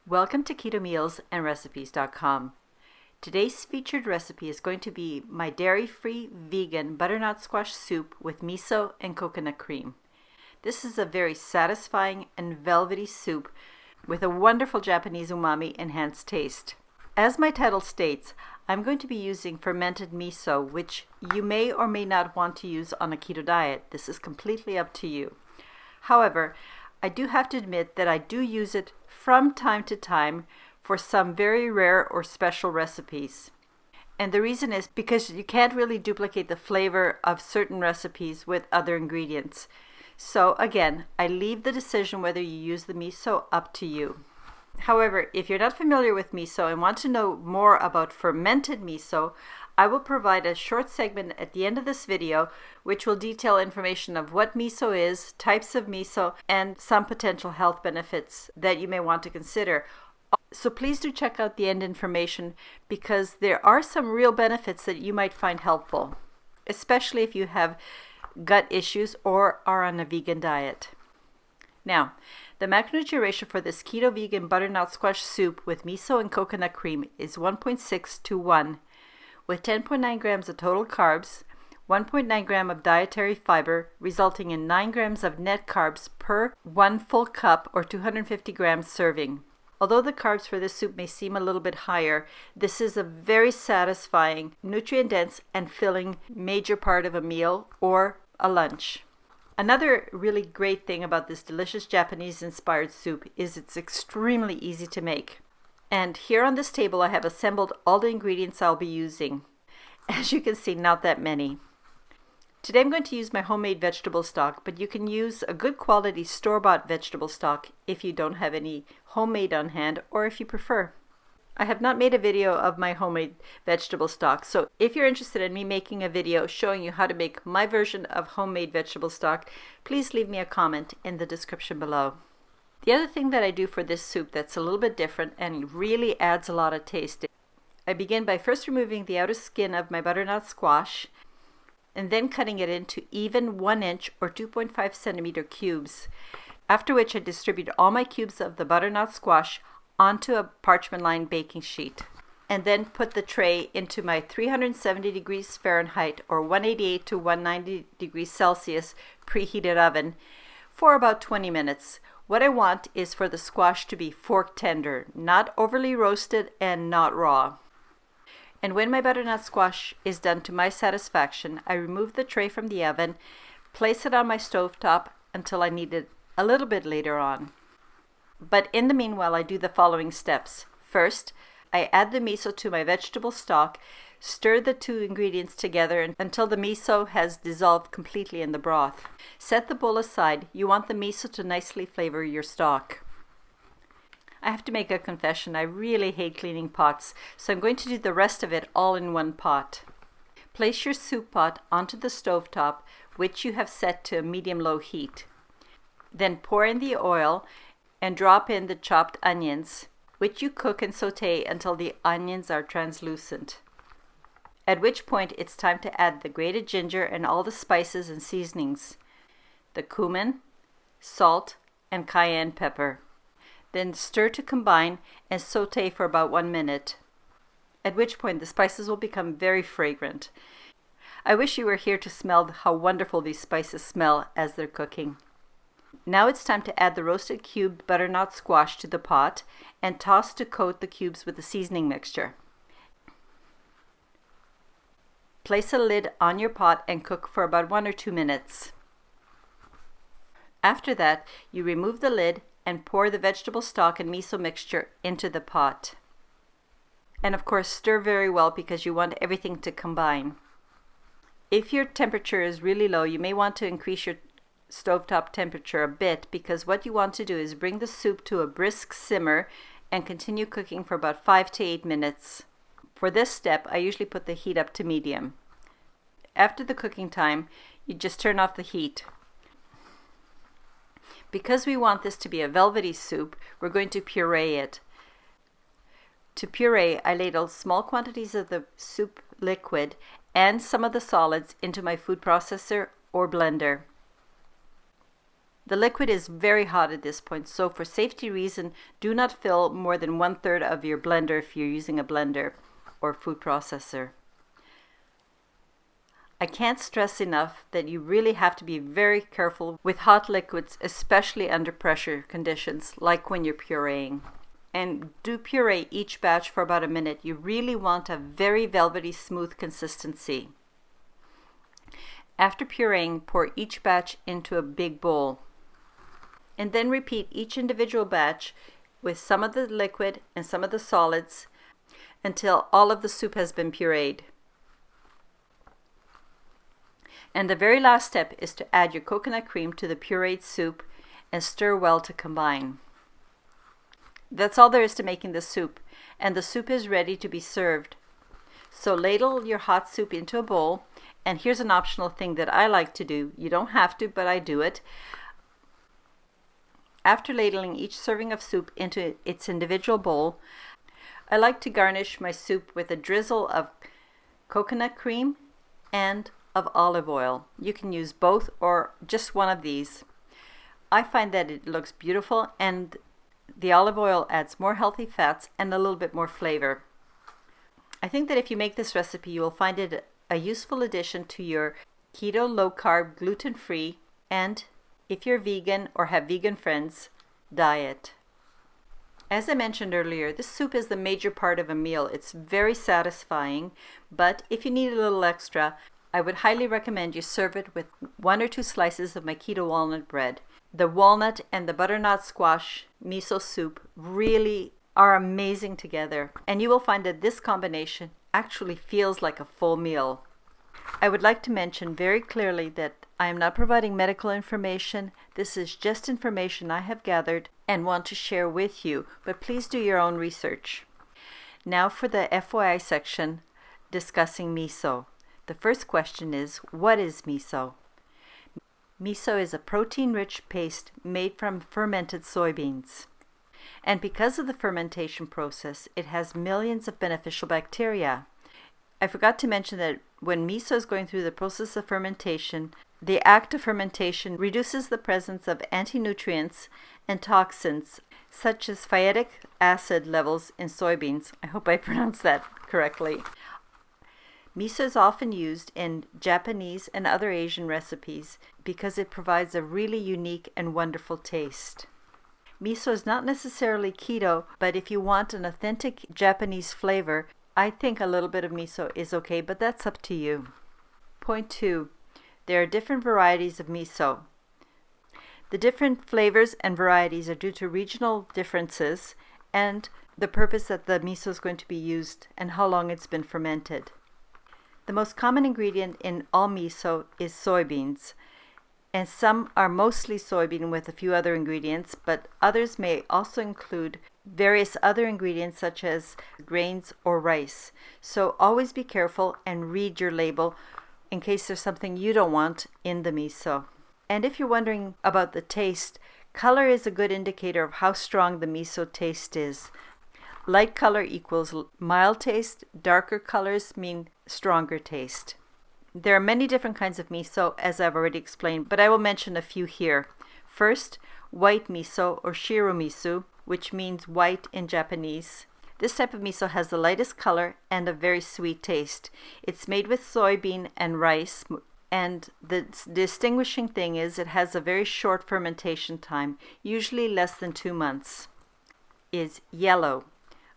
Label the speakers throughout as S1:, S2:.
S1: Welcome to Keto Meals and Recipes.com. Today's featured recipe is going to be my dairy-free vegan butternut squash soup with miso and coconut cream. This is a very satisfying and velvety soup with a wonderful Japanese umami enhanced taste. As my title states, I'm going to be using fermented miso, which you may or may not want to use on a keto diet. This is completely up to you. However, I do have to admit that I do use it from time to time for some very rare or special recipes. And the reason is because you can't really duplicate the flavor of certain recipes with other ingredients. So again, I leave the decision whether you use the miso up to you. However, if you're not familiar with miso and want to know more about fermented miso, I will provide a short segment at the end of this video which will detail information of what miso is, types of miso, and some potential health benefits that you may want to consider. So please do check out the end information because there are some real benefits that you might find helpful, especially if you have gut issues or are on a vegan diet. Now, the macronutrient ratio for this keto vegan butternut squash soup with miso and coconut cream is 1.6 to 1, with 10.9 grams of total carbs, 1.9 gram of dietary fiber, resulting in 9 grams of net carbs per 1 full cup or 250 grams serving. Although the carbs for this soup may seem a little bit higher, this is a very satisfying, nutrient-dense, and filling major part of a meal or a lunch. Another really great thing about this delicious Japanese-inspired soup is it's extremely easy to make. And here on this table I have assembled all the ingredients I'll be using. As you can see, not that many. Today I'm going to use my homemade vegetable stock, but you can use a good quality store-bought vegetable stock if you don't have any homemade on hand or if you prefer. I have not made a video of my homemade vegetable stock, so if you're interested in me making a video showing you how to make my version of homemade vegetable stock, please leave me a comment in the description below. The other thing that I do for this soup that's a little bit different and really adds a lot of taste, I begin by first removing the outer skin of my butternut squash and then cutting it into even 1 inch or 2.5 centimeter cubes, after which I distribute all my cubes of the butternut squash onto a parchment-lined baking sheet, and then put the tray into my 370 degrees Fahrenheit or 188 to 190 degrees Celsius preheated oven for about 20 minutes. What I want is for the squash to be fork tender, not overly roasted and not raw. And when my butternut squash is done to my satisfaction, I remove the tray from the oven, place it on my stovetop until I need it a little bit later on. But in the meanwhile, I do the following steps. First, I add the miso to my vegetable stock, stir the two ingredients together until the miso has dissolved completely in the broth. Set the bowl aside. You want the miso to nicely flavor your stock. I have to make a confession. I really hate cleaning pots, so I'm going to do the rest of it all in one pot. Place your soup pot onto the stovetop, which you have set to a medium-low heat. Then pour in the oil and drop in the chopped onions, which you cook and saute until the onions are translucent. At which point it's time to add the grated ginger and all the spices and seasonings, the cumin, salt, and cayenne pepper. Then stir to combine and saute for about 1 minute, at which point the spices will become very fragrant. I wish you were here to smell how wonderful these spices smell as they're cooking. Now it's time to add the roasted cubed butternut squash to the pot and toss to coat the cubes with the seasoning mixture. Place a lid on your pot and cook for about 1 or 2 minutes. After that, you remove the lid and pour the vegetable stock and miso mixture into the pot. And of course, stir very well because you want everything to combine. If your temperature is really low, you may want to increase your stovetop temperature a bit because what you want to do is bring the soup to a brisk simmer and continue cooking for about 5 to 8 minutes. For this step, I usually put the heat up to medium. After the cooking time, you just turn off the heat. Because we want this to be a velvety soup, we're going to puree it. To puree, I ladle small quantities of the soup liquid and some of the solids into my food processor or blender. The liquid is very hot at this point, so for safety reason, do not fill more than 1/3 of your blender if you're using a blender or food processor. I can't stress enough that you really have to be very careful with hot liquids, especially under pressure conditions, like when you're pureeing. And do puree each batch for about a minute. You really want a very velvety smooth consistency. After pureeing, pour each batch into a big bowl. And then repeat each individual batch with some of the liquid and some of the solids until all of the soup has been pureed. And the very last step is to add your coconut cream to the pureed soup and stir well to combine. That's all there is to making the soup, and the soup is ready to be served. So ladle your hot soup into a bowl, and here's an optional thing that I like to do. You don't have to, but I do it. After ladling each serving of soup into its individual bowl, I like to garnish my soup with a drizzle of coconut cream and of olive oil. You can use both or just one of these. I find that it looks beautiful, and the olive oil adds more healthy fats and a little bit more flavor. I think that if you make this recipe, you will find it a useful addition to your keto, low-carb, gluten-free, and if you're vegan or have vegan friends, diet. As I mentioned earlier, this soup is the major part of a meal. It's very satisfying, but if you need a little extra, I would highly recommend you serve it with 1 or 2 slices of my keto walnut bread. The walnut and the butternut squash miso soup really are amazing together, and you will find that this combination actually feels like a full meal. I would like to mention very clearly that I am not providing medical information. This is just information I have gathered and want to share with you, but please do your own research. Now for the FYI section discussing miso. The first question is, what is miso? Miso is a protein-rich paste made from fermented soybeans. And because of the fermentation process, it has millions of beneficial bacteria. I forgot to mention that when miso is going through the process of fermentation, the act of fermentation reduces the presence of anti-nutrients and toxins, such as phytic acid levels in soybeans. I hope I pronounced that correctly. Miso is often used in Japanese and other Asian recipes because it provides a really unique and wonderful taste. Miso is not necessarily keto, but if you want an authentic Japanese flavor, I think a little bit of miso is okay, but that's up to you. Point 2. There are different varieties of miso. The different flavors and varieties are due to regional differences and the purpose that the miso is going to be used and how long it's been fermented. The most common ingredient in all miso is soybeans, and some are mostly soybean with a few other ingredients, but others may also include various other ingredients such as grains or rice. So always be careful and read your label in case there's something you don't want in the miso. And if you're wondering about the taste, color is a good indicator of how strong the miso taste is. Light color equals mild taste, darker colors mean stronger taste. There are many different kinds of miso, as I've already explained, but I will mention a few here. First, white miso or shiro miso, which means white in Japanese. This type of miso has the lightest color and a very sweet taste. It's made with soybean and rice, and the distinguishing thing is it has a very short fermentation time, usually less than 2 months. Is yellow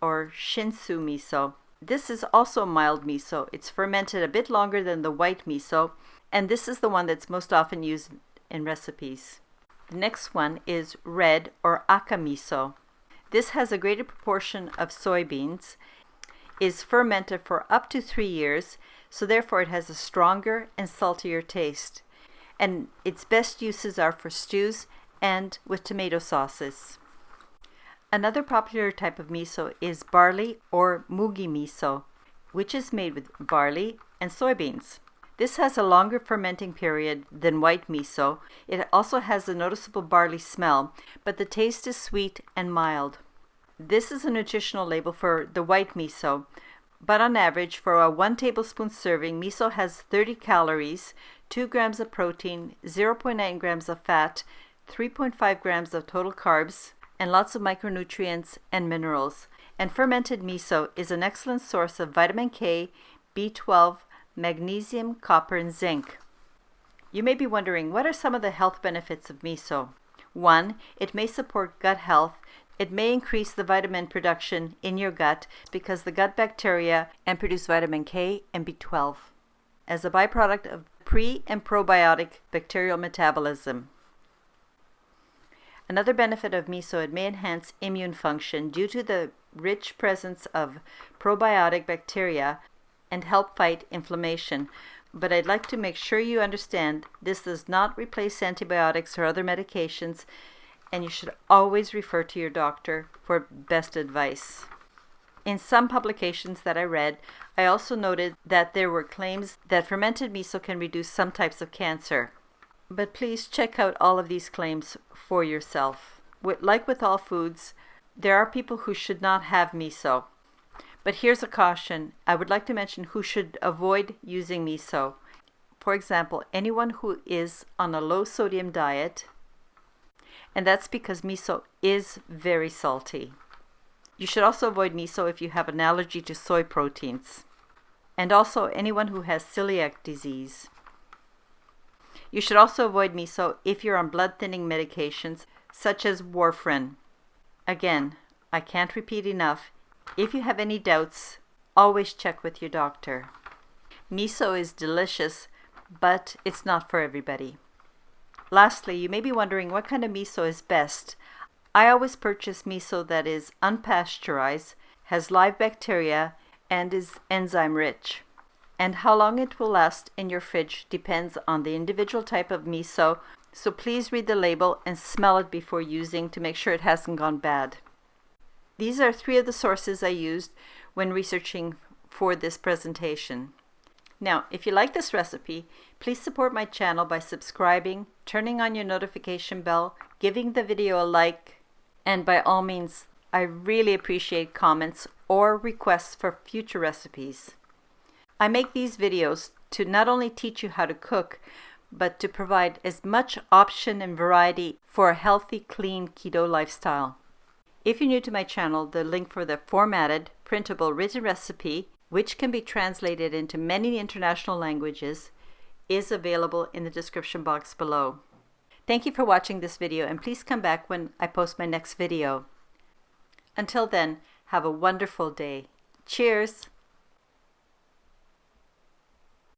S1: or shinsu miso. This is also mild miso. It's fermented a bit longer than the white miso, and this is the one that's most often used in recipes. The next one is red or aka miso. This has a greater proportion of soybeans, is fermented for up to 3 years, so therefore it has a stronger and saltier taste. And its best uses are for stews and with tomato sauces. Another popular type of miso is barley or Mugi Miso, which is made with barley and soybeans. This has a longer fermenting period than white miso. It also has a noticeable barley smell, but the taste is sweet and mild. This is a nutritional label for the white miso, but on average for a 1 tablespoon serving, miso has 30 calories, 2 grams of protein, 0.9 grams of fat, 3.5 grams of total carbs, and lots of micronutrients and minerals. And fermented miso is an excellent source of vitamin K, B12, magnesium, copper, and zinc. You may be wondering, what are some of the health benefits of miso? 1. It may support gut health. It may increase the vitamin production in your gut because the gut bacteria and produce vitamin K and B12 as a byproduct of pre- and probiotic bacterial metabolism. Another benefit of miso, it may enhance immune function due to the rich presence of probiotic bacteria and help fight inflammation. But I'd like to make sure you understand this does not replace antibiotics or other medications, and you should always refer to your doctor for best advice. In some publications that I read, I also noted that there were claims that fermented miso can reduce some types of cancer. But please check out all of these claims for yourself. Like with all foods, there are people who should not have miso. But here's a caution. I would like to mention who should avoid using miso. For example, anyone who is on a low sodium diet, and that's because miso is very salty. You should also avoid miso if you have an allergy to soy proteins, and also anyone who has celiac disease. You should also avoid miso if you're on blood thinning medications such as warfarin. Again, I can't repeat enough. If you have any doubts, always check with your doctor. Miso is delicious, but it's not for everybody. Lastly, you may be wondering what kind of miso is best. I always purchase miso that is unpasteurized, has live bacteria, and is enzyme rich. And how long it will last in your fridge depends on the individual type of miso, so please read the label and smell it before using to make sure it hasn't gone bad. These are 3 of the sources I used when researching for this presentation. Now, if you like this recipe, please support my channel by subscribing, turning on your notification bell, giving the video a like, and by all means, I really appreciate comments or requests for future recipes. I make these videos to not only teach you how to cook, but to provide as much option and variety for a healthy, clean keto lifestyle. If you're new to my channel, the link for the formatted, printable, written recipe, which can be translated into many international languages, is available in the description box below. Thank you for watching this video, and please come back when I post my next video. Until then, have a wonderful day. Cheers!